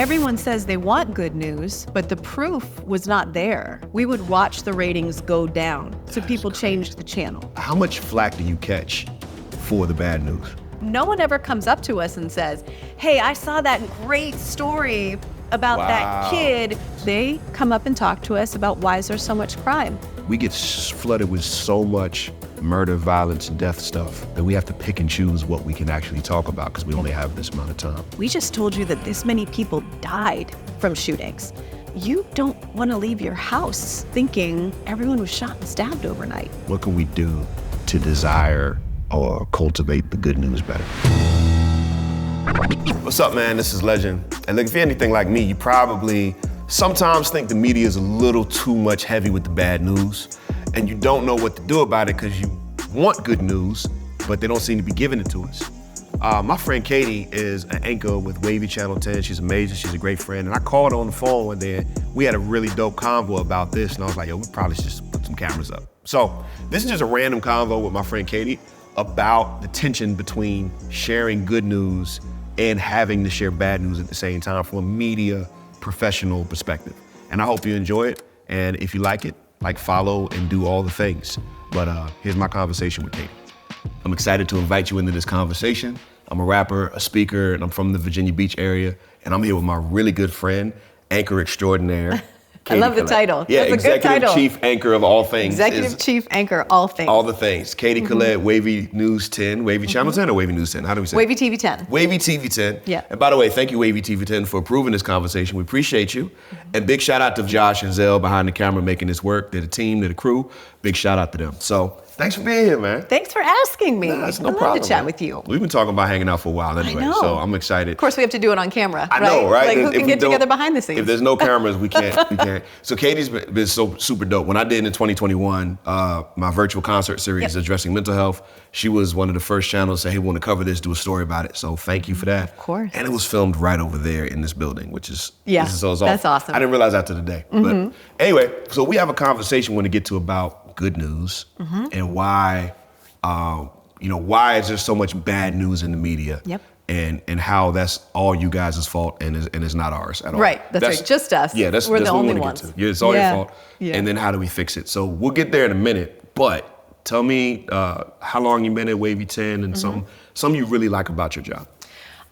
Everyone says they want good news, but the proof was not there. We would watch the ratings go down, so people changed the channel. How much flack do you catch for the bad news? No one ever comes up to us and says, hey, I saw that great story about that kid. They come up and talk to us about why is there so much crime. We get flooded with so much murder, violence, and death stuff that we have to pick and choose what we can actually talk about because we only have this amount of time. We just told you that this many people died from shootings. You don't want to leave your house thinking everyone was shot and stabbed overnight. What can we do to desire or cultivate the good news better? What's up, man? This is Legin. And look, if you're anything like me, you probably sometimes think the media is a little too much heavy with the bad news, and you don't know what to do about it because you want good news, but they don't seem to be giving it to us. My friend Katie is an anchor with Wavy Channel 10. She's amazing, she's a great friend. And I called her on the phone one day, and we had a really dope convo about this, and I was like, yo, we probably should just put some cameras up. So this is just a random convo with my friend Katie about the tension between sharing good news and having to share bad news at the same time from a media professional perspective. And I hope you enjoy it. And if you like it, follow and do all the things. But here's my conversation with Katie. I'm excited to invite you into this conversation. I'm a rapper, a speaker, and I'm from the Virginia Beach area. And I'm here with my really good friend, anchor extraordinaire, I love the title. Yeah, that's a good title. Executive Chief Anchor of all things. Executive Chief Anchor, all things. All the things. Katie Collett, Wavy News 10, Wavy Channel 10 or Wavy News 10? How do we say Wavy TV 10. Wavy TV 10. Yeah. And by the way, thank you, Wavy TV 10, for approving this conversation. We appreciate you. And big shout out to Josh and Zell behind the camera making this work. They're the team, they're the crew. Big shout out to them. So thanks for being here, man. Thanks for asking me. Nah, it's no I love problem, to chat man. with you. We've been talking about hanging out for a while anyway, I know. so I'm excited. Of course, we have to do it on camera. I know, right? Like, who If can we get don't- together behind the scenes? If there's no cameras, we can't. So Katie's been so super dope. When I did in 2021, my virtual concert series addressing mental health, she was one of the first channels to say, hey, we want to cover this, do a story about it. So thank you for that. Of course. And it was filmed right over there in this building, which is, that's awesome. I didn't realize that till today. But anyway, so we have a conversation we want to get to about good news and why, why is there so much bad news in the media? Yep. And how that's all you guys' fault and it's not ours at all. Right, that's right, just us. Yeah, that's We're that's the what we only wanna ones. get to. Yeah, it's all your fault. Yeah. And then how do we fix it? So we'll get there in a minute, but tell me how long you been at Wavy 10 and some you really like about your job.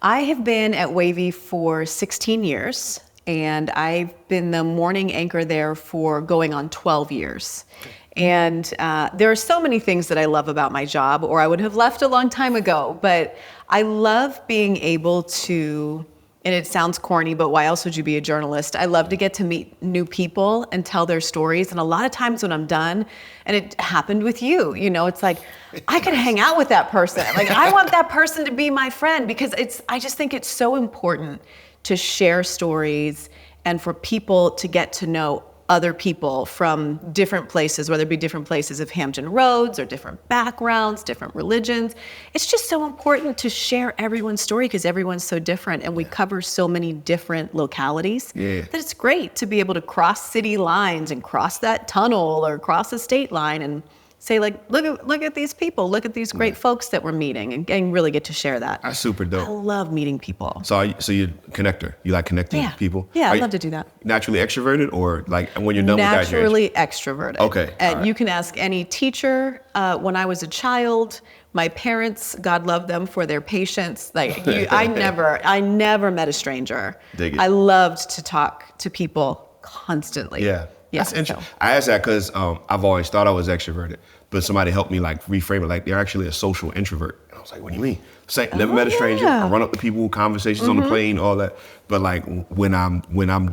I have been at Wavy for 16 years, and I've been the morning anchor there for going on 12 years. And there are so many things that I love about my job, or I would have left a long time ago, but I love being able to, and it sounds corny, but why else would you be a journalist? I love to get to meet new people and tell their stories. And a lot of times when I'm done, and it happened with you, it's like, I could hang out with that person. Like, I want that person to be my friend because I just think it's so important to share stories and for people to get to know other people from different places, whether it be different places of Hampton Roads or different backgrounds, different religions. It's just so important to share everyone's story because everyone's so different and we cover so many different localities that it's great to be able to cross city lines and cross that tunnel or cross a state line and say, like, look at these people, look at these great folks that we're meeting and really get to share that. That's super dope. I love meeting people. So you're a connector. You like connecting with people? Yeah, Are I love to do that. Naturally extroverted or like when you're done with that? Naturally extroverted. Okay. And you can ask any teacher. When I was a child, my parents, God love them for their patience. Like I never met a stranger. Dig it. I loved to talk to people constantly. Yeah. That's interesting. I asked that because I've always thought I was extroverted, but somebody helped me reframe it. Like they're actually a social introvert. And I was like, what do you mean? Never met a stranger. I run up to people, conversations on the plane, all that. But like when I'm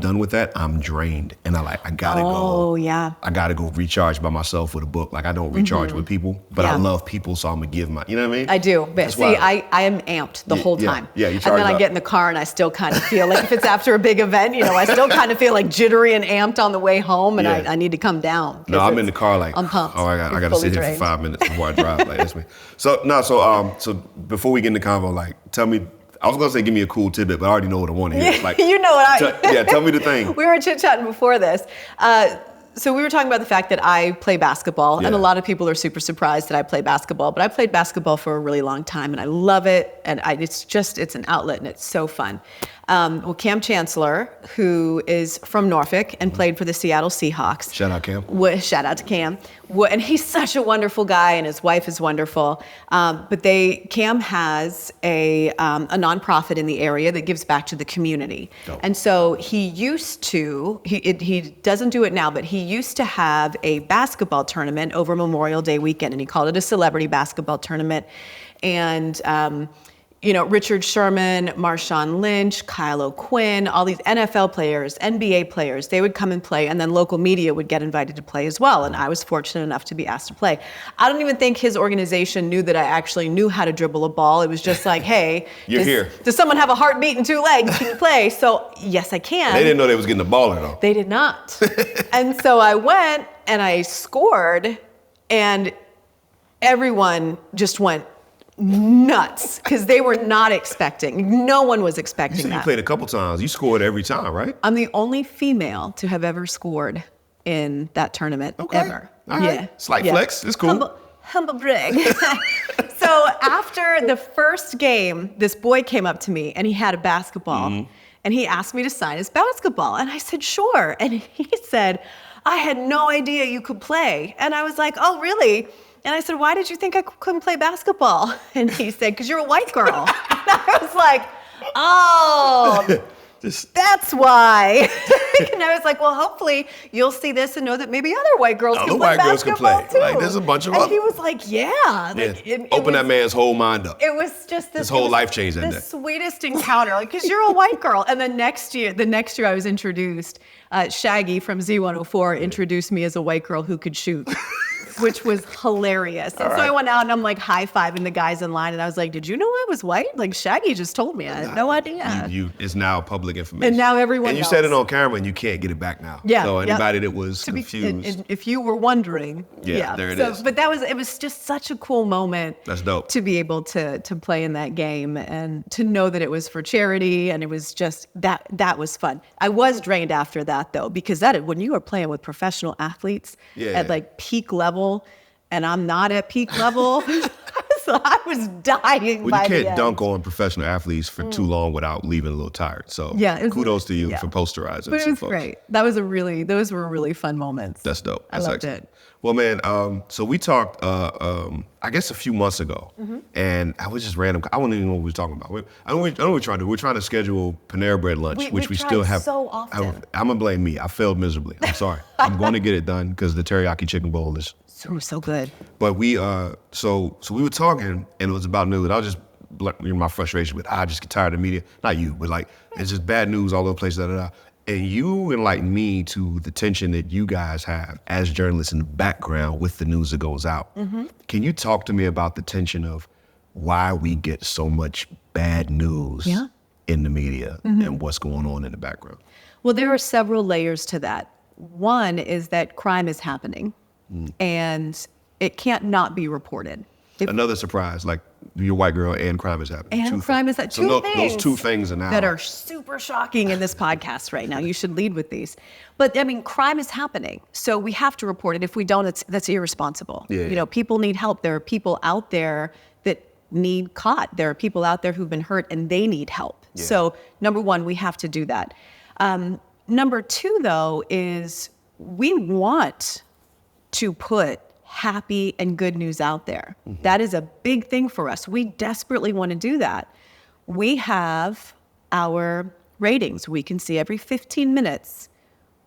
done with that, I'm drained, and I gotta go. Oh yeah. I gotta go recharge by myself with a book. Like I don't recharge with people, but I love people, so I'm gonna give you know what I mean? I do, but That's see, why I am amped the whole time. Yeah, you and charge then I up. get in the car and I still kind of feel like if it's after a big event, I still kind of feel like jittery and amped on the way home, and I need to come down. No, I'm in the car like, I'm pumped. Oh, I gotta sit here for 5 minutes before I drive. Like that's me. So before we get in the convo, like tell me. I was gonna say give me a cool tidbit, but I already know what I want to hear. Like you know what tell me the thing. We were chit-chatting before this. So we were talking about the fact that I play basketball, and a lot of people are super surprised that I play basketball, but I played basketball for a really long time, and I love it, and it's an outlet, and it's so fun. Cam Chancellor, who is from Norfolk and played for the Seattle Seahawks. Shout out, Cam. Shout out to Cam. And he's such a wonderful guy, and his wife is wonderful. But Cam has a nonprofit in the area that gives back to the community. Dope. And so he doesn't do it now, but he used to have a basketball tournament over Memorial Day weekend, and he called it a celebrity basketball tournament. And Richard Sherman, Marshawn Lynch, Kyle O'Quinn, all these NFL players, NBA players, they would come and play, and then local media would get invited to play as well. And I was fortunate enough to be asked to play. I don't even think his organization knew that I actually knew how to dribble a ball. It was just like, hey, does someone have a heartbeat and 2 legs? Can you play? So yes, I can. They didn't know they was getting the ball in though. They did not. And so I went and I scored, and everyone just went nuts because they were not expecting. No one was expecting You said that. you played a couple times. You scored every time, right? I'm the only female to have ever scored in that tournament ever. All right. Yeah. Slight flex. It's cool. Humble brag. So after the first game, this boy came up to me and he had a basketball and he asked me to sign his basketball. And I said, sure. And he said, I had no idea you could play. And I was like, oh, really? And I said, why did you think I couldn't play basketball? And he said, because you're a white girl. And I was like, oh, that's why. And I was like, well, hopefully you'll see this and know that maybe other white girls can play basketball too. Like, there's a bunch of and them. he was like, yeah. Open that man's whole mind up. It was just his whole life changed that day. The sweetest encounter, like, because you're a white girl. And the next year I was introduced, Shaggy from Z104 introduced me as a white girl who could shoot. Which was hilarious. And so I went out and I'm like high-fiving the guys in line, and I was like, did you know I was white? Like, Shaggy just told me. I had no idea. It's now public information. And now everyone And you knows. said it on camera and you can't get it back now. Yeah. So anybody that was confused. And if you were wondering. There it is. But it was just such a cool moment. That's dope. To be able to play in that game and to know that it was for charity, and it was just, that was fun. I was drained after that though, because when you are playing with professional athletes at like peak level, and I'm not at peak level. So I was dying Well, by you the can't end. dunk on professional athletes for too long without leaving a little tired. So kudos to you for posterizing. But it was folks. great. Those were really fun moments. That's dope. I loved it. Well, man, so we talked, I guess a few months ago, and I was just random. I don't even know what we were talking about. I know what we're trying to do. We're trying to schedule Panera Bread lunch, which we still have. So often. I'm going to blame me. I failed miserably. I'm sorry. I'm going to get it done because the teriyaki chicken bowl is so good. But we, so we were talking, and it was about news. I was just, my frustration with, I just get tired of media. Not you, but like, it's just bad news all over the place, And you enlightened me to the tension that you guys have as journalists in the background with the news that goes out. Can you talk to me about the tension of why we get so much bad news in the media and what's going on in the background? Well, there are several layers to that. One is that crime is happening, and it can't not be reported. Another surprise, like you're a white girl and crime is happening. And crime is that two things. Those two things are now that are super shocking in this podcast right now. You should lead with these. But I mean, crime is happening. So we have to report it. If we don't, that's irresponsible. Yeah. People need help. There are people out there that need caught. There are people out there who've been hurt and they need help. Yeah. So number one, we have to do that. Number two, though, is we want to put happy and good news out there. That is a big thing for us. We desperately want to do that. We have our ratings. We can see every 15 minutes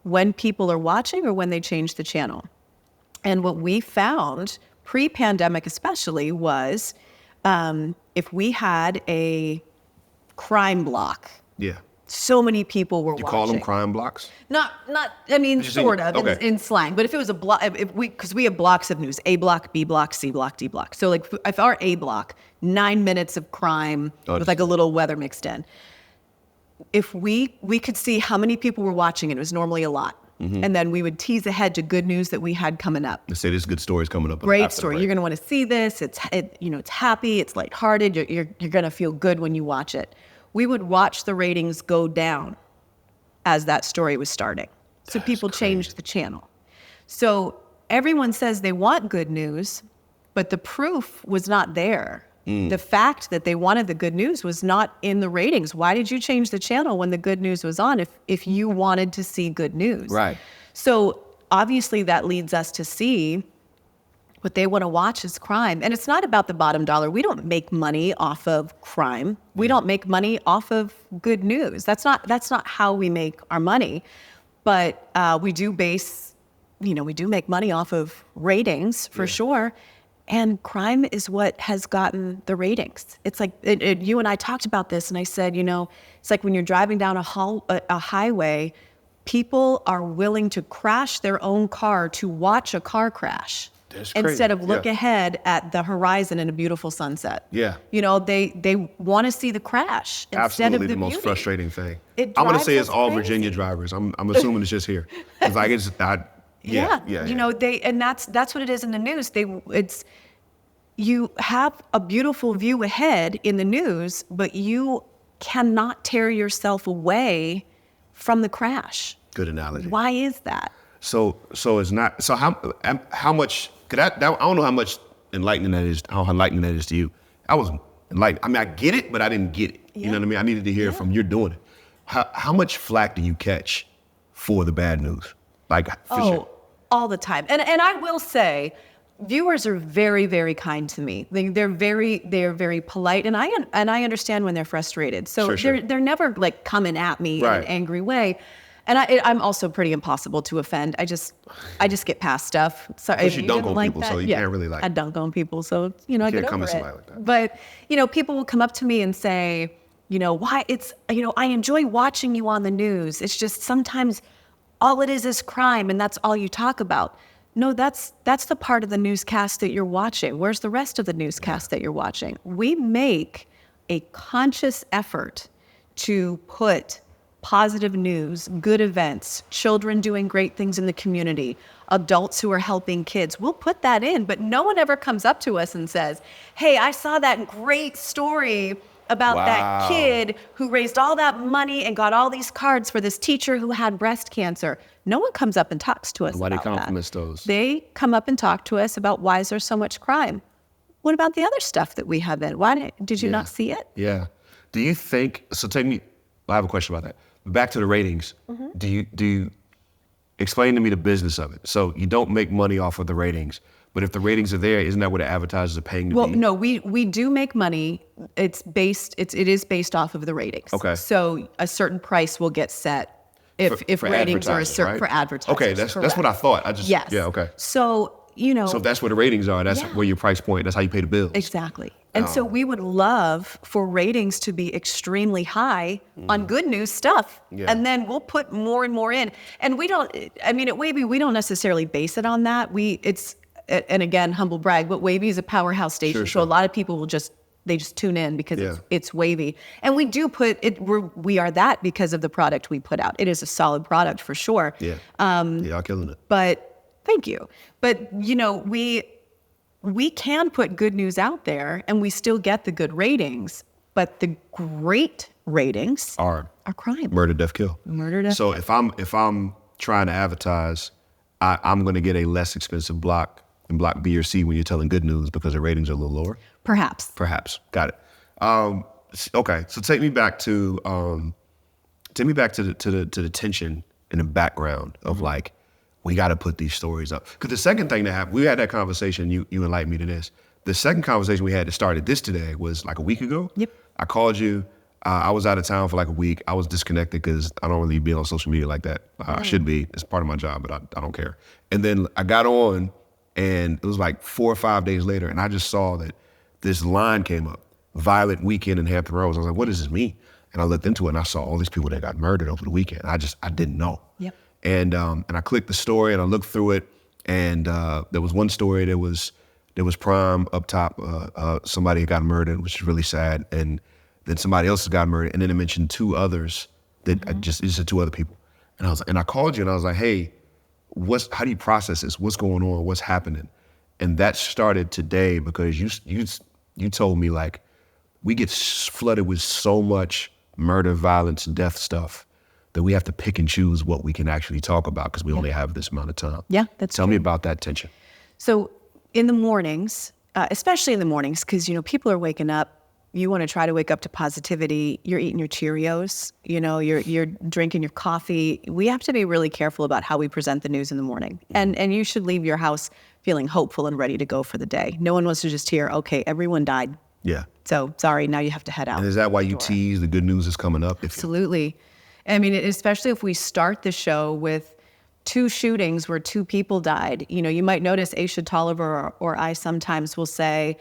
when people are watching or when they change the channel. And what we found, pre-pandemic especially, was if we had a crime block, so many people were watching. You call them crime blocks? Not. I mean, sort of in slang. But if it was a block, because we have blocks of news: A block, B block, C block, D block. So like, if our A block, 9 minutes of crime with like a little weather mixed in. If we could see how many people were watching, it was normally a lot, and then we would tease ahead to good news that we had coming up. Let's say this good story is coming up. Great story. You're going to want to see this. It's happy. It's lighthearted. You're going to feel good when you watch it. We would watch the ratings go down as that story was starting. So people changed the channel. So everyone says they want good news, but the proof was not there The fact that they wanted the good news was not in the ratings. Why did you change the channel when the good news was on if you wanted to see good news? Right. So obviously that leads us to see what they want to watch is crime. And it's not about the bottom dollar. We don't make money off of crime. We don't make money off of good news. That's not how we make our money. But we do make money off of ratings for sure. And crime is what has gotten the ratings. It's like, you and I talked about this, and I said, it's like when you're driving down a highway, people are willing to crash their own car to watch a car crash. That's crazy. Instead of look ahead at the horizon and a beautiful sunset. Yeah. They want to see the crash instead Absolutely of the most beauty. frustrating thing. It I'm going to drives say it's us all crazy. Virginia drivers. I'm assuming it's just here. It's like it's yeah. And that's what it is in the news. You have a beautiful view ahead in the news, but you cannot tear yourself away from the crash. Good analogy. Why is that? So it's not. So how much? I don't know how much enlightening that is. How enlightening that is to you. I was enlightened. I mean, I get it, but I didn't get it. You know what I mean? I needed to hear it from you're doing it. How much flack do you catch for the bad news? Like, for sure. All the time. And I will say, viewers are very, very kind to me. They're very polite, and I understand when they're frustrated. So Sure. they're never like coming at me in Right. an angry way. And I'm also pretty impossible to offend. I just get past stuff. Sorry, Plus if you dunk didn't on like people, that, so you can't really like. I dunk on people, so I can't get come over at it. somebody like that. But people will come up to me and say, why it's I enjoy watching you on the news. It's just sometimes all it is crime, and that's all you talk about. No, that's the part of the newscast that you're watching. Where's the rest of the newscast that you're watching? We make a conscious effort to put positive news, good events, children doing great things in the community, adults who are helping kids. We'll put that in, but no one ever comes up to us and says, hey, I saw that great story about that kid who raised all that money and got all these cards for this teacher who had breast cancer. No one comes up and talks to us Why about they that. compliments those? They come up and talk to us about why is there so much crime? What about the other stuff that we have in? Why did you not see it? Yeah. Do you think, I have a question about that. Back to the ratings. Mm-hmm. Do you explain to me the business of it? So you don't make money off of the ratings, but if the ratings are there, isn't that what the advertisers are paying to Well, be? no, we do make money. It is based off of the ratings. Okay. So a certain price will get set if For ratings are a advertisers, certain right? for advertisers. Okay, that's what I thought. Yes. Yeah, okay. So So if that's where the ratings are, that's where your price point, that's how you pay the bills. Exactly. And so we would love for ratings to be extremely high on good news stuff. Yeah. And then we'll put more and more in. And at Wavy, we don't necessarily base it on that. And again, humble brag, but Wavy is a powerhouse station. Sure. So a lot of people they just tune in because it's Wavy. And we do put it, we are that because of the product we put out. It is a solid product for sure. Yeah. Y'all killing it. But thank you. But, we can put good news out there and we still get the good ratings, but the great ratings are crime. Murder, death, kill. Murder, death, So if I'm trying to advertise, I'm going to get a less expensive block in block B or C when you're telling good news because the ratings are a little lower. Perhaps. Got it. Okay, so take me back to the tension in the background of like, we got to put these stories up. Because the second thing that happened, we had that conversation, you enlightened me to this. The second conversation we had that started this today was like a week ago. Yep. I called you. I was out of town for like a week. I was disconnected because I don't really be on social media like that. I should be. It's part of my job, but I don't care. And then I got on, and it was like 4 or 5 days later, and I just saw that this line came up, violent weekend in Hampton Roads. I was like, what does this mean? And I looked into it, and I saw all these people that got murdered over the weekend. I didn't know. Yep. And I clicked the story and I looked through it, and there was one story that was prime up top. Somebody got murdered, which is really sad, and then somebody else got murdered, and then it mentioned 2 others that just 2 other people. And I called you and I was like, hey, how do you process this? What's going on? What's happening? And that started today because you told me like we get flooded with so much murder, violence, death stuff that we have to pick and choose what we can actually talk about because we only have this amount of time. Yeah, that's Tell true. me about that tension. So in the mornings, especially in the mornings, because, people are waking up. You want to try to wake up to positivity. You're eating your Cheerios, you're drinking your coffee. We have to be really careful about how we present the news in the morning. And you should leave your house feeling hopeful and ready to go for the day. No one wants to just hear, okay, everyone died. Yeah. So sorry, now you have to head out. And is that why you tease the good news is coming up? Absolutely. I mean, especially if we start the show with 2 shootings where 2 people died. You might notice Aisha Tolliver or I sometimes will say,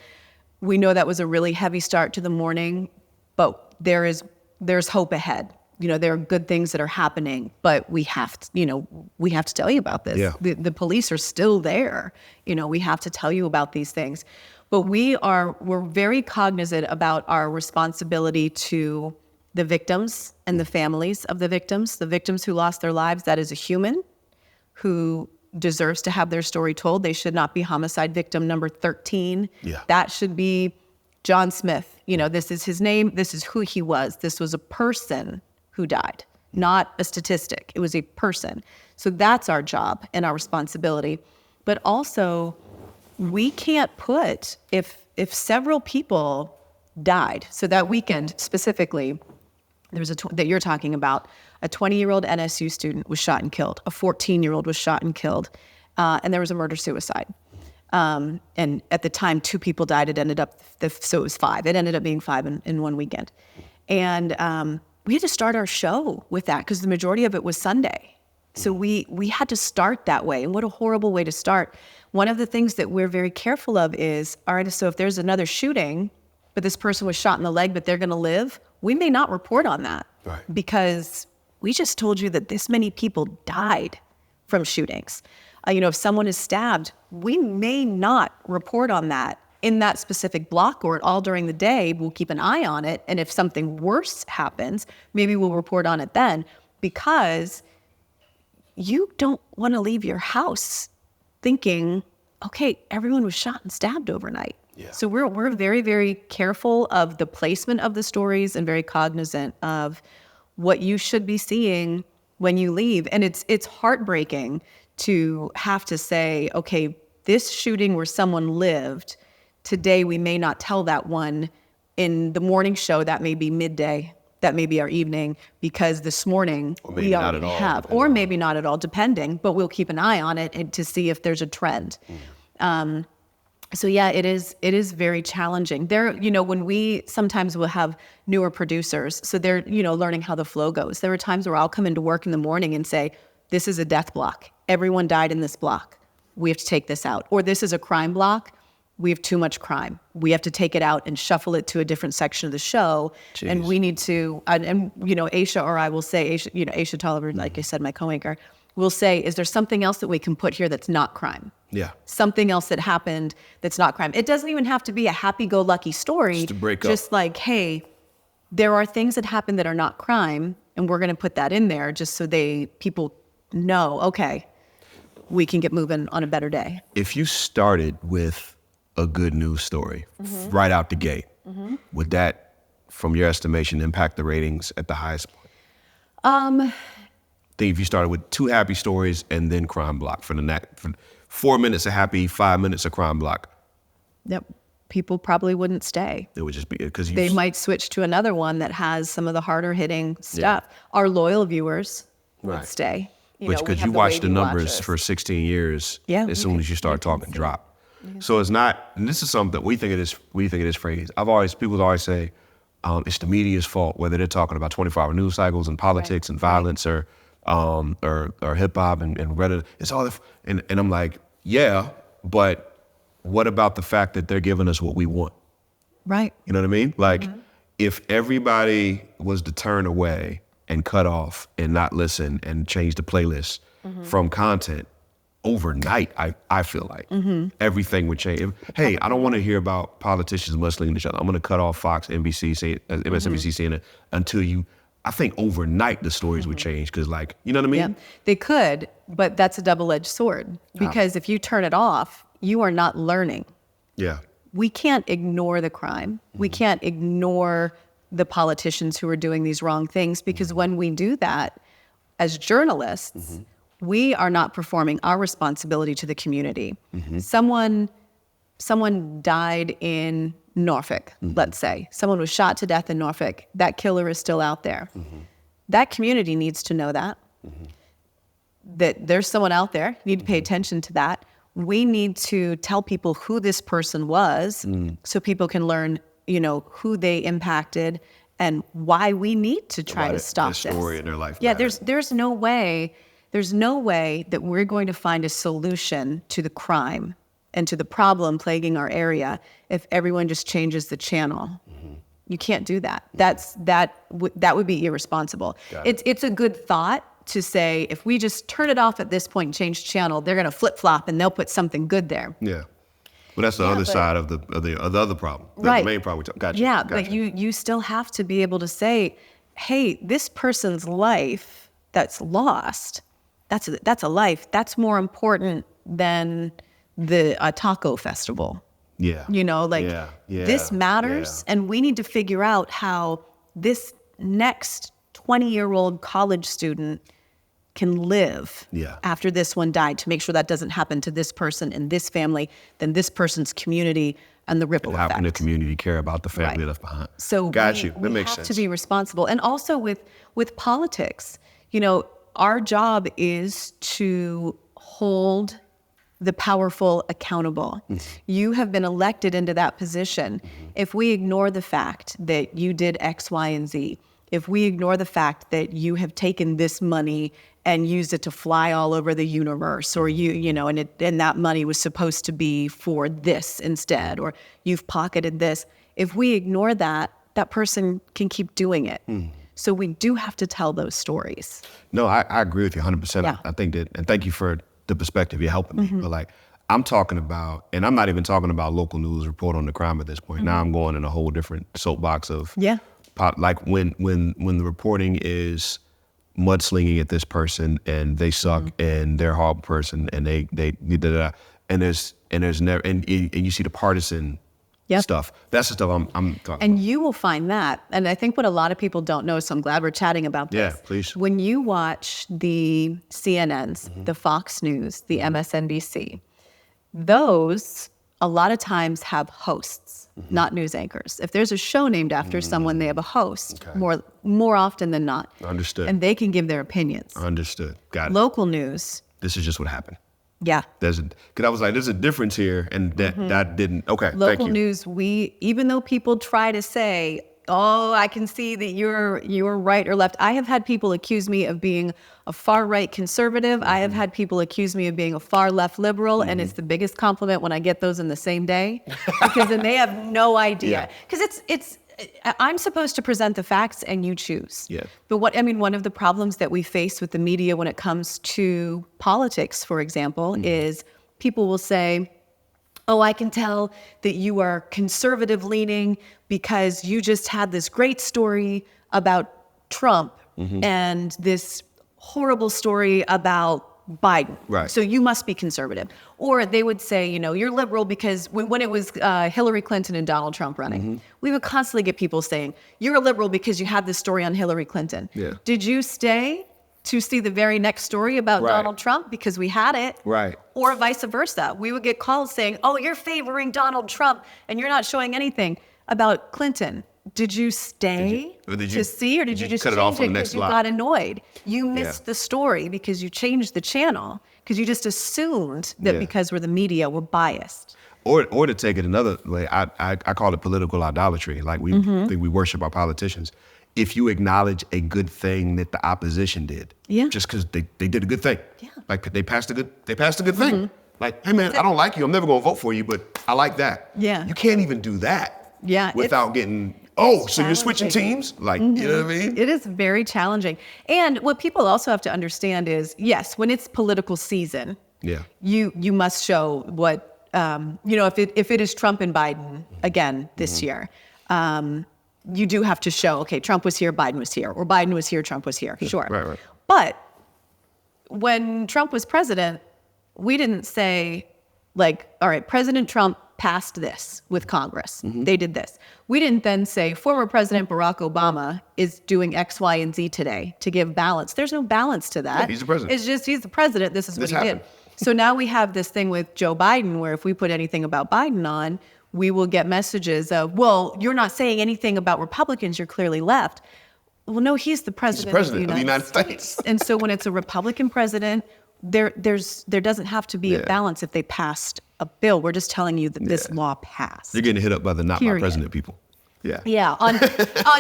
we know that was a really heavy start to the morning, but there's hope ahead. There are good things that are happening, but we have to tell you about this. Yeah. The police are still there. We have to tell you about these things. But we're very cognizant about our responsibility to the victims and the families of the victims who lost their lives. That is a human who deserves to have their story told. They should not be homicide victim number 13. Yeah. That should be John Smith. This is his name. This is who he was. This was a person who died, not a statistic. It was a person. So that's our job and our responsibility. But also, we can't put, if several people died, so that weekend specifically, there was that you're talking about, a 20-year-old NSU student was shot and killed. A 14-year-old was shot and killed. And there was a murder-suicide. And at the time, 2 people died. It ended up, so it was 5. It ended up being 5 in one weekend. And we had to start our show with that because the majority of it was Sunday. So we had to start that way. And what a horrible way to start. One of the things that we're very careful of is, all right, so if there's another shooting, but this person was shot in the leg, but they're going to live, we may not report on that. Right. Because we just told you that this many people died from shootings. If someone is stabbed, we may not report on that in that specific block or all during the day. We'll keep an eye on it. And if something worse happens, maybe we'll report on it then, because you don't want to leave your house thinking, okay, everyone was shot and stabbed overnight. Yeah. So we're very, very careful of the placement of the stories and very cognizant of what you should be seeing when you leave. And it's heartbreaking to have to say, okay, this shooting where someone lived, today we may not tell that one in the morning show. That may be midday. That may be our evening, because this morning we already have, or maybe not at all, depending, but we'll keep an eye on it and to see if there's a trend. So yeah, it is very challenging. When we sometimes will have newer producers, so they're, learning how the flow goes. There are times where I'll come into work in the morning and say, this is a death block. Everyone died in this block. We have to take this out. Or this is a crime block. We have too much crime. We have to take it out and shuffle it to a different section of the show. Jeez. And we need to, Aisha or I will say, Aisha Tolliver, like I said, my co-anchor, will say, is there something else that we can put here that's not crime? Yeah. Something else that happened that's not crime. It doesn't even have to be a happy-go-lucky story. Just to break up. Just like, hey, there are things that happen that are not crime, and we're going to put that in there just so people know, okay, we can get moving on a better day. If you started with a good news story right out the gate, would that, from your estimation, impact the ratings at the highest point? I think if you started with 2 happy stories and then crime block for 4 minutes of happy, 5 minutes of crime block. Yep. People probably wouldn't stay. It would just be because they might switch to another one that has some of the harder hitting stuff. Yeah. Our loyal viewers would stay. Because you watch the numbers for 16 years, as soon as you start talking drop. So it's not, and this is something that we think of this phrase. People always say, it's the media's fault, whether they're talking about 24-hour news cycles and politics and violence or hip hop and Reddit. It's all, and I'm like, yeah, but what about the fact that they're giving us what we want? Right. You know what I mean? Like, if everybody was to turn away and cut off and not listen and change the playlist from content overnight, I feel like everything would change. Hey, I don't want to hear about politicians mustling each other. I'm going to cut off Fox, NBC, MSNBC, CNN until I think overnight the stories would change because, like, you know what I mean? Yeah, they could, but that's a double-edged sword because if you turn it off, you are not learning. Yeah. We can't ignore the crime. We can't ignore the politicians who are doing these wrong things because when we do that, as journalists, we are not performing our responsibility to the community. Someone someone died in Norfolk, let's say. Someone was shot to death in Norfolk. That killer is still out there. That community needs to know that. That there's someone out there. You need to pay attention to that. We need to tell people who this person was so people can learn, who they impacted and why we need to try to stop this. The story in their life. Yeah, there's no way that we're going to find a solution to the crime and to the problem plaguing our area if everyone just changes the channel. You can't do that. That would be irresponsible. It's a good thought to say, if we just turn it off at this point and change channel, they're going to flip-flop and they'll put something good there. Yeah. Well, that's the other side of the other problem. Right. The main problem. Gotcha. Yeah, but you still have to be able to say, hey, this person's life that's lost, that's a life. That's more important than the taco festival. Yeah. This matters. Yeah. And we need to figure out how this next 20-year-old college student can live after this one died, to make sure that doesn't happen to this person and this family, then this person's community and the ripple effect. How can the community care about the family left behind? So we have to be responsible. And also with politics, our job is to hold the powerful accountable. You have been elected into that position. If we ignore the fact that you did X, Y, and Z, if we ignore the fact that you have taken this money and used it to fly all over the universe, or and that money was supposed to be for this instead, or you've pocketed this. If we ignore that, that person can keep doing it. So we do have to tell those stories. No, I agree with you 100%. Yeah. I think that, and thank you for the perspective. You're helping me. But I'm talking about, and I'm not even talking about local news report on the crime at this point. Now I'm going in a whole different soapbox of like when the reporting is mudslinging at this person and they suck and they're a horrible person and they and there's never and you see the partisan stuff. That's the stuff I'm talking And about. you will find that. And I think what a lot of people don't know, so I'm glad we're chatting about this. Yeah, please. When you watch the CNNs, the Fox News, the MSNBC, those a lot of times have hosts, not news anchors. If there's a show named after someone, they have a host more often than not. Understood. And they can give their opinions. Understood. Got it. Local news. This is just what happened. Yeah. Because I was like, there's a difference here, and that didn't. Okay, thank Local you. news, even though people try to say, oh, I can see that you're right or left. I have had people accuse me of being a far right conservative. I have had people accuse me of being a far left liberal, and it's the biggest compliment when I get those in the same day, because then they have no idea. Because I'm supposed to present the facts and you choose. Yeah. But one of the problems that we face with the media when it comes to politics, for example, is people will say, oh, I can tell that you are conservative leaning because you just had this great story about Trump and this horrible story about Biden. Right. So you must be conservative. Or they would say, you're liberal because when it was Hillary Clinton and Donald Trump running, we would constantly get people saying, you're a liberal because you had this story on Hillary Clinton. Yeah. Did you stay to see the very next story about Donald Trump because we had it? Right. Or vice versa. We would get calls saying, oh, you're favoring Donald Trump and you're not showing anything about Clinton. Did you stay to see, or did you just cut it change off on it the because next you lot? got annoyed? You missed the story because you changed the channel, because you just assumed that because we're the media, we're biased. Or to take it another way, I call it political idolatry. Like we think we worship our politicians. If you acknowledge a good thing that the opposition did, just because they did a good thing, like they passed a good thing. Like, hey man, I don't like you, I'm never gonna vote for you, but I like that. Yeah. You can't even do that. Yeah. Without getting, so you're switching teams? Like, you know what I mean? It is very challenging. And what people also have to understand is, yes, when it's political season, you must show what, if it is Trump and Biden again this year, you do have to show, okay, Trump was here, Biden was here, or Biden was here, Trump was here. Sure. Right. But when Trump was president, we didn't say, like, all right, President Trump passed this with Congress. They did this. We didn't then say former President Barack Obama is doing X, Y, and Z today to give balance. There's no balance to that. Yeah, he's the president. It's just he's the president. This is what he did. So now we have this thing with Joe Biden where if we put anything about Biden on, we will get messages of, well, you're not saying anything about Republicans, you're clearly left. Well, no, he's the president, of the United States. And so when it's a Republican president, there doesn't have to be a balance if they passed a bill. We're just telling you that this law passed. You're getting hit up by the not my president people. Yeah. Yeah, on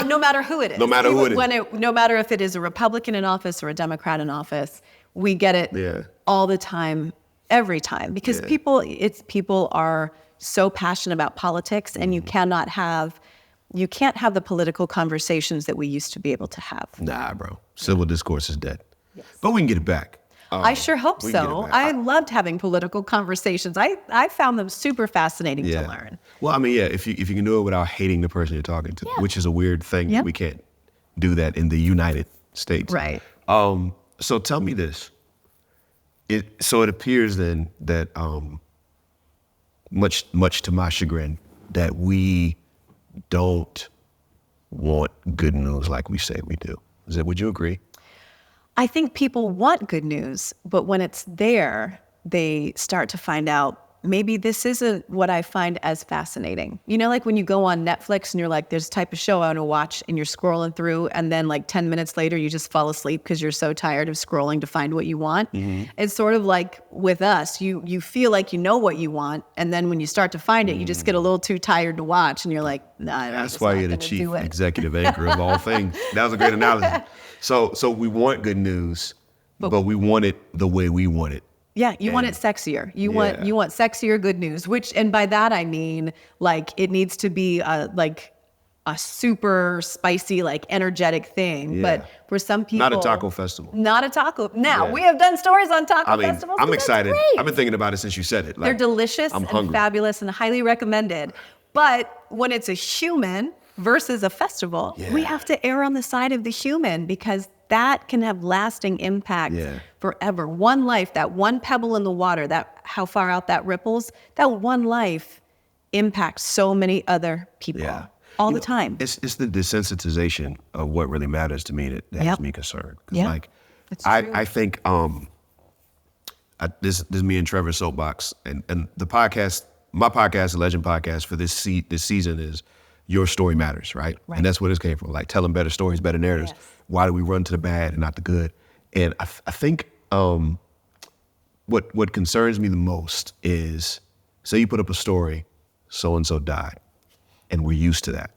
no matter who it is. No matter who it is. No matter if it is a Republican in office or a Democrat in office, we get it all the time, every time. Because people are so passionate about politics, and you can't have the political conversations that we used to be able to have. Nah, bro. Civil discourse is dead. Yes. But we can get it back. I sure hope so. I loved having political conversations. I found them super fascinating to learn. Well, I mean, if you can do it without hating the person you're talking to, which is a weird thing. We can't do that in the United States. Right. So tell me this. So it appears then that much to my chagrin, that we don't want good news like we say we do. Would you agree? I think people want good news, but when it's there, they start to find out maybe this isn't what I find as fascinating. You know, like when you go on Netflix and you're like, there's a type of show I want to watch, and you're scrolling through, and then like 10 minutes later, you just fall asleep because you're so tired of scrolling to find what you want. Mm-hmm. It's sort of like with us, you feel like you know what you want, and then when you start to find it, you just get a little too tired to watch, and you're like, nah, that's why you're the chief executive anchor of all things. That was a great analogy. So we want good news, but we want it the way we want it. Yeah, you want it sexier. You want sexier good news, and by that I mean like it needs to be a super spicy, like energetic thing. Yeah. But for some people, not a taco festival. Not a taco. Now we have done stories on taco festivals. I'm excited. I've been thinking about it since you said it. They're delicious and fabulous and highly recommended. But when it's a human versus a festival, we have to err on the side of the human, because that can have lasting impact forever. One life, that one pebble in the water, that how far out that ripples, that one life impacts so many other people all the time. It's the desensitization of what really matters to me that has me concerned. Like, I think this is me and Trevor's soapbox, and the podcast, my podcast, the Legin podcast for this season is Your Story Matters, right? And that's where this came from, like telling better stories, better narratives. Yes. Why do we run to the bad and not the good? And I think what concerns me the most is, say you put up a story, so-and-so died, and we're used to that.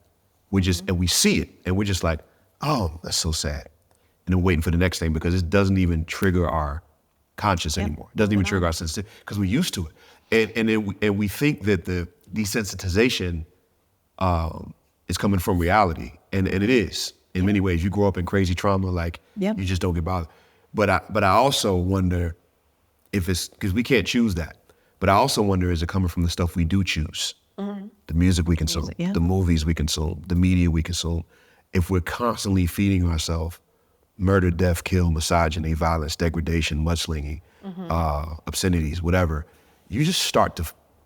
We just, and we see it, and we're just like, oh, that's so sad. And then waiting for the next thing, because it doesn't even trigger our conscience anymore. It doesn't even trigger our sensitivity, because we're used to it. And we think that the desensitization is coming from reality, and it is. In many ways, you grow up in crazy trauma, like you just don't get bothered. But I also wonder if it's, because we can't choose that, but I also wonder, is it coming from the stuff we do choose? Mm-hmm. The music we consume, the movies we consume, the media we consume. If we're constantly feeding ourselves murder, death, kill, misogyny, violence, degradation, mudslinging, obscenities, whatever, you just start to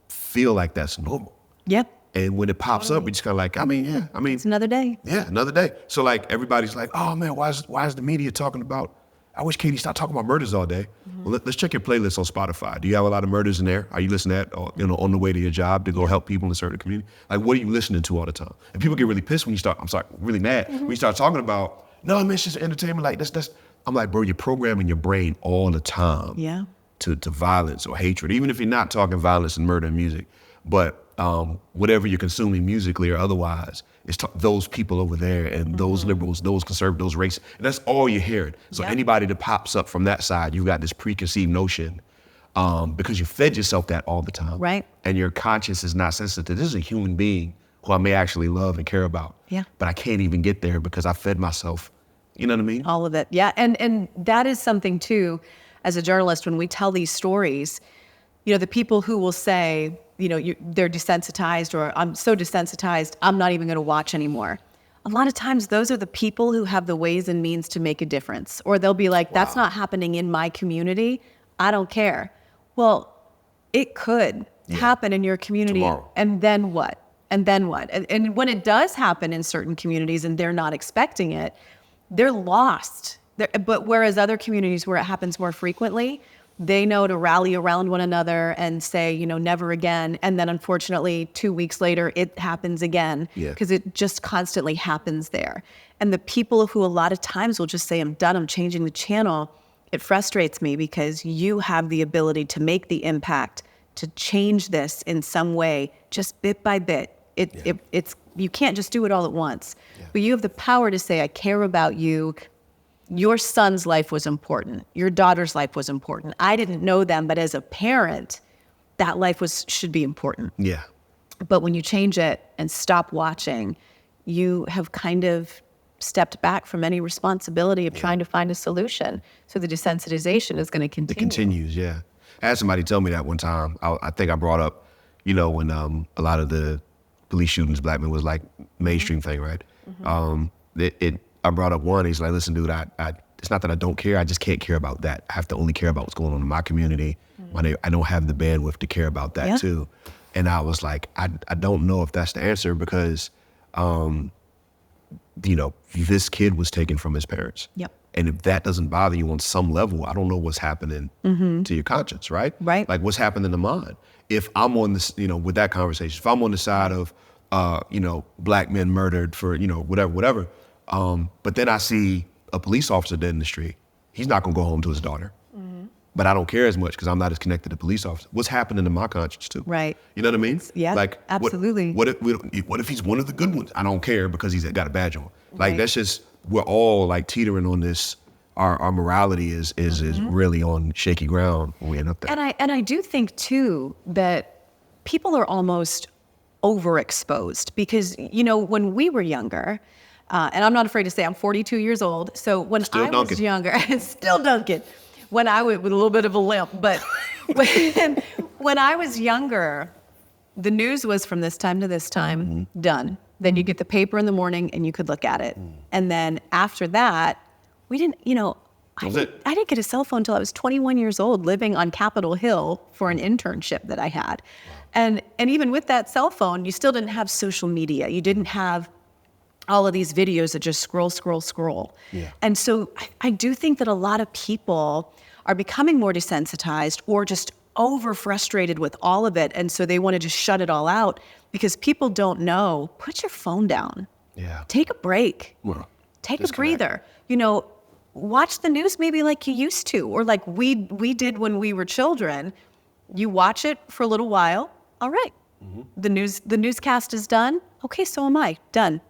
feel like that's normal. Yep. And when it pops up, we just kind of like, it's another day. Yeah, another day. So like everybody's like, oh man, why is the media talking about, I wish Katie stopped talking about murders all day. Mm-hmm. Well, let's check your playlist on Spotify. Do you have a lot of murders in there? Are you listening to that on the way to your job to go help people in a certain community? Like, what are you listening to all the time? And people get really pissed when you start, really mad, when you start talking about, no, man, it's just entertainment. Like that's, I'm like, bro, you're programming your brain all the time to violence or hatred, even if you're not talking violence and murder and music. But whatever you're consuming musically or otherwise, it's those people over there and those liberals, those conservatives, those racists, and that's all you're hearing. So anybody that pops up from that side, you've got this preconceived notion because you fed yourself that all the time. Right. And your conscience is not sensitive. This is a human being who I may actually love and care about. Yeah. But I can't even get there because I fed myself. You know what I mean? All of it. Yeah. And that is something too, as a journalist, when we tell these stories, the people who will say, they're desensitized, or I'm so desensitized, I'm not even going to watch anymore. A lot of times those are the people who have the ways and means to make a difference. Or they'll be like, that's not happening in my community. I don't care. Well, it could happen in your community. Tomorrow. And then what? And then what? And when it does happen in certain communities and they're not expecting it, they're lost. But whereas other communities where it happens more frequently, They know to rally around one another and say, you know, never again. And then unfortunately, 2 weeks later, it happens again because it just constantly happens there. And the people who a lot of times will just say, I'm done, I'm changing the channel. It frustrates me because you have the ability to make the impact to change this in some way, just bit by bit. It's you can't just do it all at once, but you have the power to say, I care about you. Your son's life was important. Your daughter's life was important. I didn't know them, but as a parent, that life should be important. Yeah. But when you change it and stop watching, you have kind of stepped back from any responsibility of trying to find a solution. So the desensitization is going to continue. It continues, yeah. I had somebody tell me that one time. I think I brought up, you know, when a lot of the police shootings, black men was like mainstream thing, right? I brought up one. He's like, listen, dude, it's not that I don't care. I just can't care about that. I have to only care about what's going on in my community. I don't have the bandwidth to care about that too. And I was like, I don't know if that's the answer because, you know, this kid was taken from his parents. Yep. And if that doesn't bother you on some level, I don't know what's happening to your conscience, right? Right. Like what's happening to mine. If I'm on this, you know, with that conversation, if I'm on the side of, you know, black men murdered for, you know, whatever. But then I see a police officer dead in the street. He's not gonna go home to his daughter. But I don't care as much because I'm not as connected to police officers. What's happening to my conscience too? Right. You know what I mean? Yeah, like, absolutely. What if he's one of the good ones? I don't care because he's got a badge on. Like that's just, we're all like teetering on this. Our morality is really on shaky ground when we end up there. And I do think too that people are almost overexposed because, you know, when we were younger, and I'm not afraid to say I'm 42 years old. So when I was younger, still Duncan, when I was with a little bit of a limp, but when I was younger, the news was from this time to this time, done. Then you get the paper in the morning and you could look at it. And then after that, we didn't, you know, I didn't get a cell phone until I was 21 years old, living on Capitol Hill for an internship that I had. And even with that cell phone, you still didn't have social media. You didn't have all of these videos that just scroll. Yeah. And so I do think that a lot of people are becoming more desensitized or just over frustrated with all of it. And so they want to just shut it all out because people don't know, put your phone down. Yeah. Take a break. Well, take a breather. You know, watch the news maybe like you used to, or like we did when we were children. You watch it for a little while. All right. The newscast is done. Okay, so am I. Done.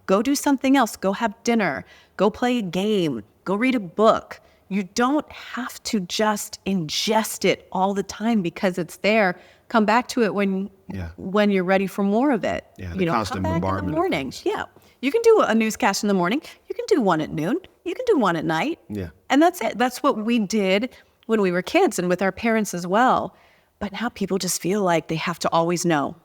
Go do something else. Go have dinner. Go play a game. Go read a book. You don't have to just ingest it all the time because it's there. Come back to it when you're ready for more of it. Yeah, you know, constant come back bombardment in the morning. Yeah. You can do a newscast in the morning. You can do one at noon. You can do one at night. Yeah. And that's it. That's what we did when we were kids and with our parents as well. But now people just feel like they have to always know.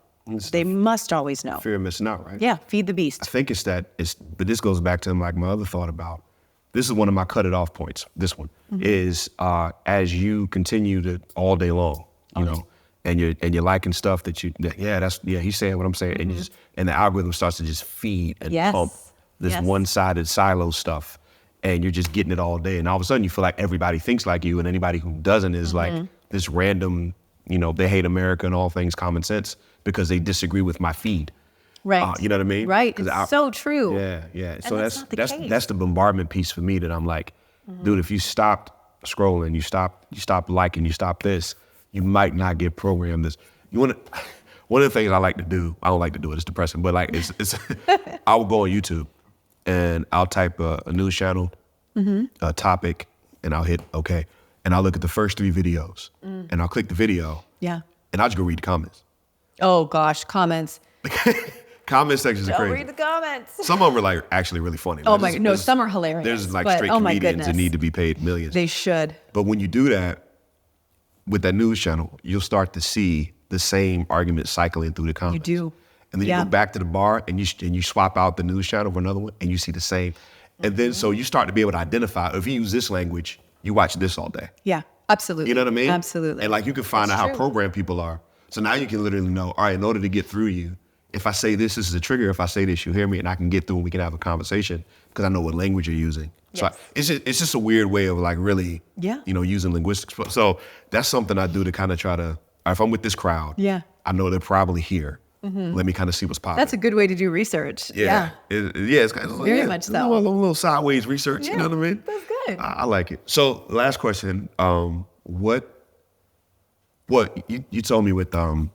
They must always know. Fear of missing out, right? Yeah, feed the beast. I think but this goes back to like my other thought about, this is one of my cut it off points. This one is as you continue to all day long, you know, and you're liking stuff that he's saying what I'm saying, and the algorithm starts to just feed and pump this one-sided silo stuff, and you're just getting it all day, and all of a sudden you feel like everybody thinks like you, and anybody who doesn't is like this random, you know, they hate America and all things common sense because they disagree with my feed. Right. You know what I mean? Right. It's so true. Yeah. And So that's the bombardment piece for me that I'm like, dude, if you stopped scrolling, you stop liking, you stop this, you might not get programmed this. One of the things I like to do, I don't like to do it, it's depressing, but like it's I will go on YouTube and I'll type a news channel, a topic, and I'll hit okay. And I'll look at the first 3 videos and I'll click the video. Yeah. And I'll just go read the comments. Oh gosh, comments. Comment sections are crazy. Read the comments. Some of them are like actually really funny. Oh my, no, some are hilarious. There's like straight comedians that need to be paid millions. They should. But when you do that with that news channel, you'll start to see the same argument cycling through the comments. You do. And then you go back to the bar and you swap out the news channel for another one and you see the same. And then so you start to be able to identify, if you use this language, you watch this all day. Yeah, absolutely. You know what I mean? Absolutely. And like you can find out how programmed people are. So now you can literally know, all right, in order to get through you, if I say this is a trigger, if I say this, you hear me, and I can get through and we can have a conversation because I know what language you're using. Yes. So it's just a weird way of like really, using linguistics. So that's something I do to kind of try to, if I'm with this crowd, I know they're probably here. Let me kind of see what's popping. That's a good way to do research. It's kind of very much so. A little sideways research, you know what I mean? That's good. I like it. So last question, what you told me with the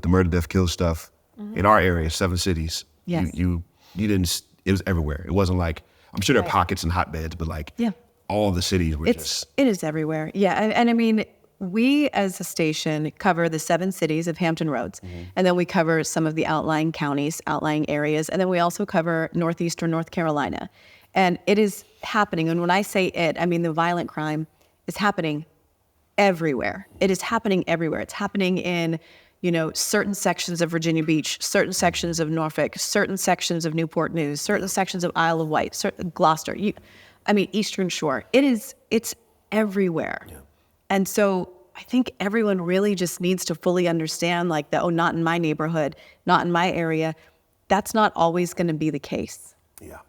murder, death, kill stuff in our area, 7 cities. Yes. You didn't. It was everywhere. It wasn't like, I'm sure there are pockets and hotbeds, but like all the cities were It is everywhere. Yeah, and I mean, we as a station cover the 7 cities of Hampton Roads, and then we cover some of the outlying counties, outlying areas, and then we also cover northeastern North Carolina, and it is happening. And when I say it, I mean the violent crime is happening everywhere. It is happening everywhere. It's happening in, certain sections of Virginia Beach, certain sections of Norfolk, certain sections of Newport News, certain sections of Isle of Wight, Gloucester. Eastern Shore. It's everywhere. Yeah. And so I think everyone really just needs to fully understand not in my neighborhood, not in my area. That's not always going to be the case. Yeah.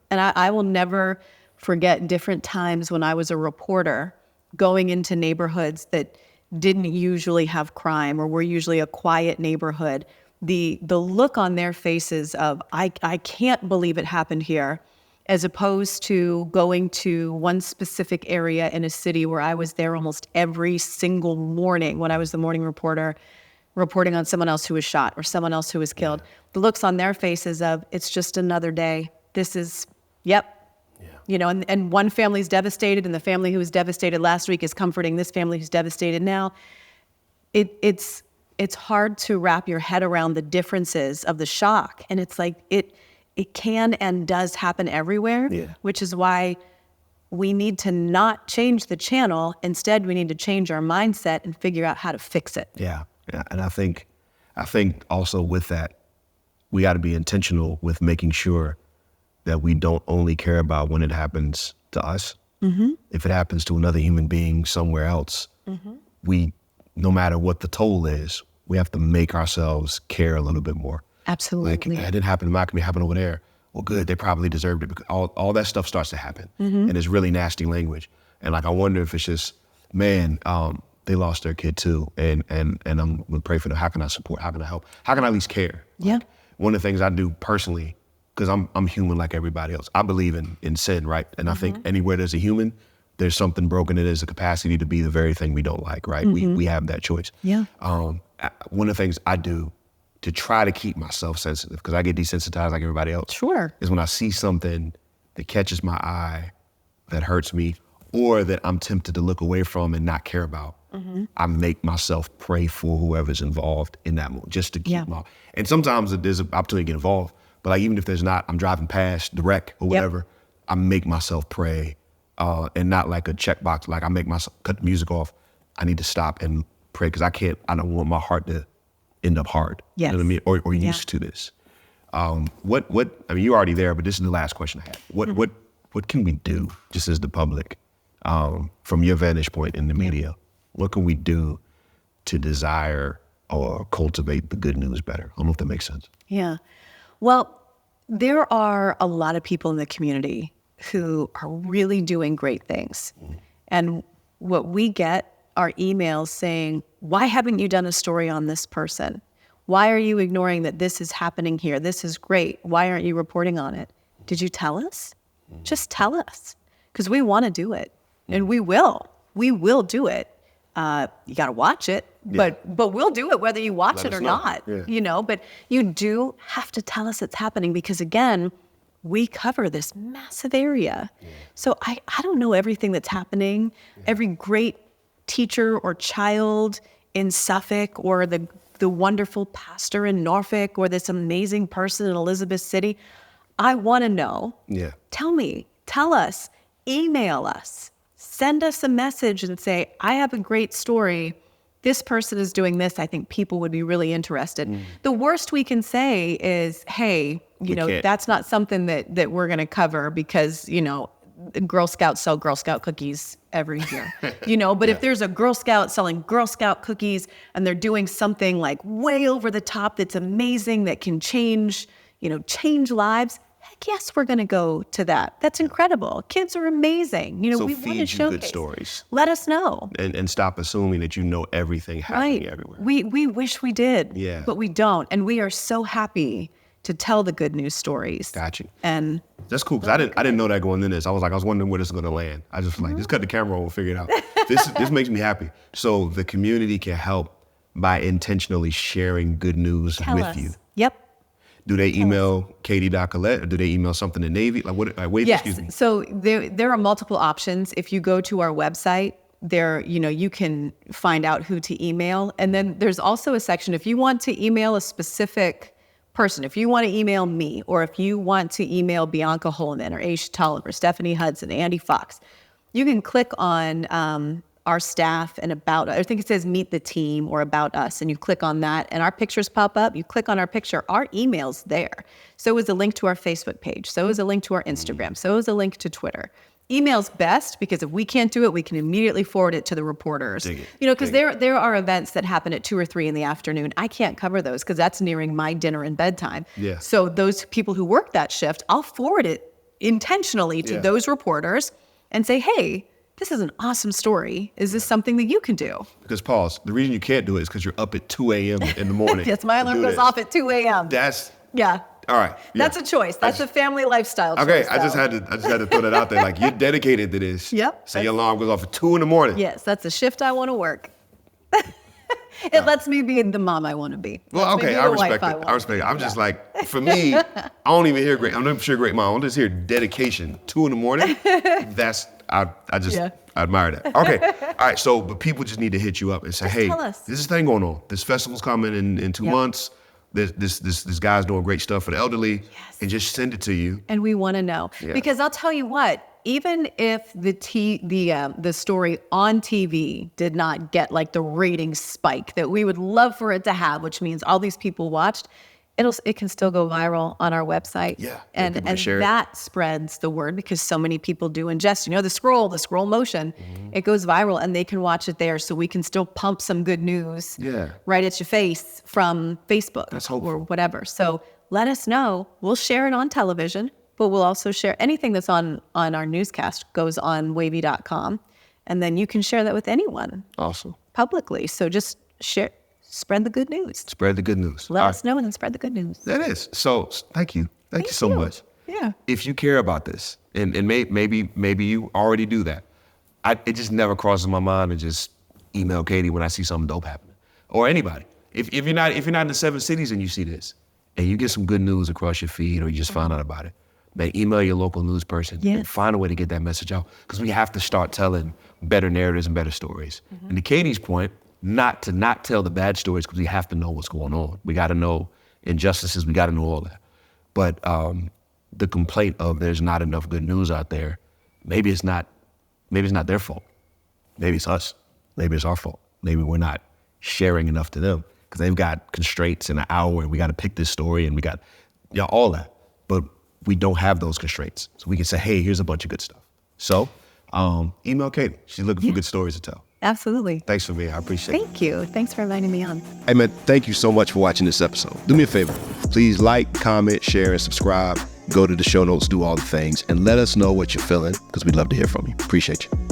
And I will never forget different times when I was a reporter going into neighborhoods that didn't usually have crime or were usually a quiet neighborhood. The look on their faces of, I can't believe it happened here, as opposed to going to one specific area in a city where I was there almost every single morning when I was the morning reporter, reporting on someone else who was shot or someone else who was killed. Yeah. The looks on their faces of, it's just another day. This is, and one family's devastated, and the family who was devastated last week is comforting this family who's devastated now. It's hard to wrap your head around the differences of the shock. And it's like, it can and does happen everywhere, which is why we need to not change the channel. Instead, we need to change our mindset and figure out how to fix it. Yeah. And I think also with that, we got to be intentional with making sure that we don't only care about when it happens to us. If it happens to another human being somewhere else, we, no matter what the toll is, we have to make ourselves care a little bit more. Absolutely. Like, it didn't happen to my community, it happened over there. Well, good, they probably deserved it, because all that stuff starts to happen. And it's really nasty language. And like, I wonder if it's just, they lost their kid too. And I'm gonna pray for them. How can I support? How can I help? How can I at least care? Like, one of the things I do personally, because I'm human like everybody else, I believe in sin, right? And I think anywhere there's a human, there's something broken. It is a capacity to be the very thing we don't like, right? We have that choice. Yeah. One of the things I do to try to keep myself sensitive, because I get desensitized like everybody else. Sure. Is when I see something that catches my eye, that hurts me, or that I'm tempted to look away from and not care about. I make myself pray for whoever's involved in that moment, just to keep my, and sometimes there's an opportunity to get involved, but like, even if there's not, I'm driving past the wreck or whatever, I make myself pray, and not like a checkbox, like I make myself cut the music off. I need to stop and pray, because I don't want my heart to end up hard. Yes. You know what I mean? Or used to this. I mean, you're already there, but this is the last question I have. What can we do, just as the public, from your vantage point in the media, what can we do to desire or cultivate the good news better? I don't know if that makes sense. Yeah. Well, there are a lot of people in the community who are really doing great things. And what we get are emails saying, why haven't you done a story on this person? Why are you ignoring that this is happening here? This is great. Why aren't you reporting on it? Did you tell us? Just tell us, because we want to do it, and we will. We will do it. You got to watch it, but we'll do it whether you watch it or not. But you do have to tell us it's happening, because again, we cover this massive area. So I don't know everything that's happening. Every great teacher or child in Suffolk, or the wonderful pastor in Norfolk, or this amazing person in Elizabeth City. I want to know. Tell me, tell us, email us, send us a message and say, I have a great story. This person is doing this. I think people would be really interested. The worst we can say is, hey, that's not something that we're going to cover, because, Girl Scouts sell Girl Scout cookies every year, but if there's a Girl Scout selling Girl Scout cookies and they're doing something like way over the top that's amazing that can change lives, heck yes, we're going to go to that. That's incredible. Kids are amazing. So we feed want to you showcase. good stories. Let us know. And stop assuming that you know everything happening everywhere. We wish we did, Yeah. but we don't. And we are so happy to tell the good news stories. Got you. And that's cool, because I didn't know that going into this. I was wondering where this is going to land. I just just cut the camera on and figure it out. This makes me happy. So the community can help by intentionally sharing good news tell with us. you. Yep. Do they email Katie.Collett, or do they email something to Navy? Wavy, Yes. excuse me. So there are multiple options. If you go to our website, there, you can find out who to email. And then there's also a section, if you want to email a specific person, if you want to email me, or if you want to email Bianca Holman or Aisha Tolliver, Stephanie Hudson, Andy Fox, you can click on our staff and about, I think it says meet the team or about us, and you click on that and our pictures pop up. You click on our picture, our email's there. So is a link to our Facebook page. So is a link to our Instagram. So is a link to Twitter. Email's best, because if we can't do it, we can immediately forward it to the reporters. Because there are events that happen at 2 or 3 in the afternoon. I can't cover those because that's nearing my dinner and bedtime. Yeah. So those people who work that shift, I'll forward it intentionally to those reporters and say, hey, this is an awesome story. Is this something that you can do? Because pause, the reason you can't do it is because you're up at 2 a.m. in the morning. Yes, my alarm goes off at 2 a.m. Yeah. All right. Yeah. That's a choice. That's a family lifestyle choice. Okay, I just had to throw that out there. Like, you're dedicated to this. Yep. So your alarm goes off at 2 in the morning. Yes, that's a shift I want to work. It lets me be the mom I want to be. Well, okay, I respect it. I'm just like, for me, I don't even hear great. I'm sure great mom. I just hear dedication. 2 in the morning. I admire that. Okay. All right. So, but people just need to hit you up and say, hey, there's this thing going on. This festival's coming in 2 months. This guy's doing great stuff for the elderly, and just send it to you. And we want to know, because I'll tell you what, even if the story on TV did not get like the rating spike that we would love for it to have, which means all these people watched, it can still go viral on our website. Yeah. And that spreads the word, because so many people do ingest, the scroll motion, it goes viral and they can watch it there. So we can still pump some good news right at your face from Facebook or whatever. So let us know. We'll share it on television, but we'll also share anything that's on our newscast goes on wavy.com. And then you can share that with anyone. Awesome. Publicly. So just share. Spread the good news. Spread the good news. Let us know and then spread the good news. That is. So thank you. Thank you so much. Yeah. If you care about this, and maybe you already do that, it just never crosses my mind to just email Katie when I see something dope happening, or anybody. If you're not in the 7 cities and you see this, and you get some good news across your feed, or you just find out about it, man, email your local news person and find a way to get that message out, because we have to start telling better narratives and better stories. And to Katie's point, not tell the bad stories, because we have to know what's going on. We got to know injustices. We got to know all that. But the complaint of there's not enough good news out there, maybe it's not their fault. Maybe it's us. Maybe it's our fault. Maybe we're not sharing enough to them, because they've got constraints in an hour, and we got to pick this story, and we got all that. But we don't have those constraints. So we can say, hey, here's a bunch of good stuff. So email Katie. She's looking for good stories to tell. Absolutely. Thanks for being here. I appreciate it. Thank you. Thanks for inviting me on. Hey, man, thank you so much for watching this episode. Do me a favor. Please like, comment, share, and subscribe. Go to the show notes, do all the things, and let us know what you're feeling, because we'd love to hear from you. Appreciate you.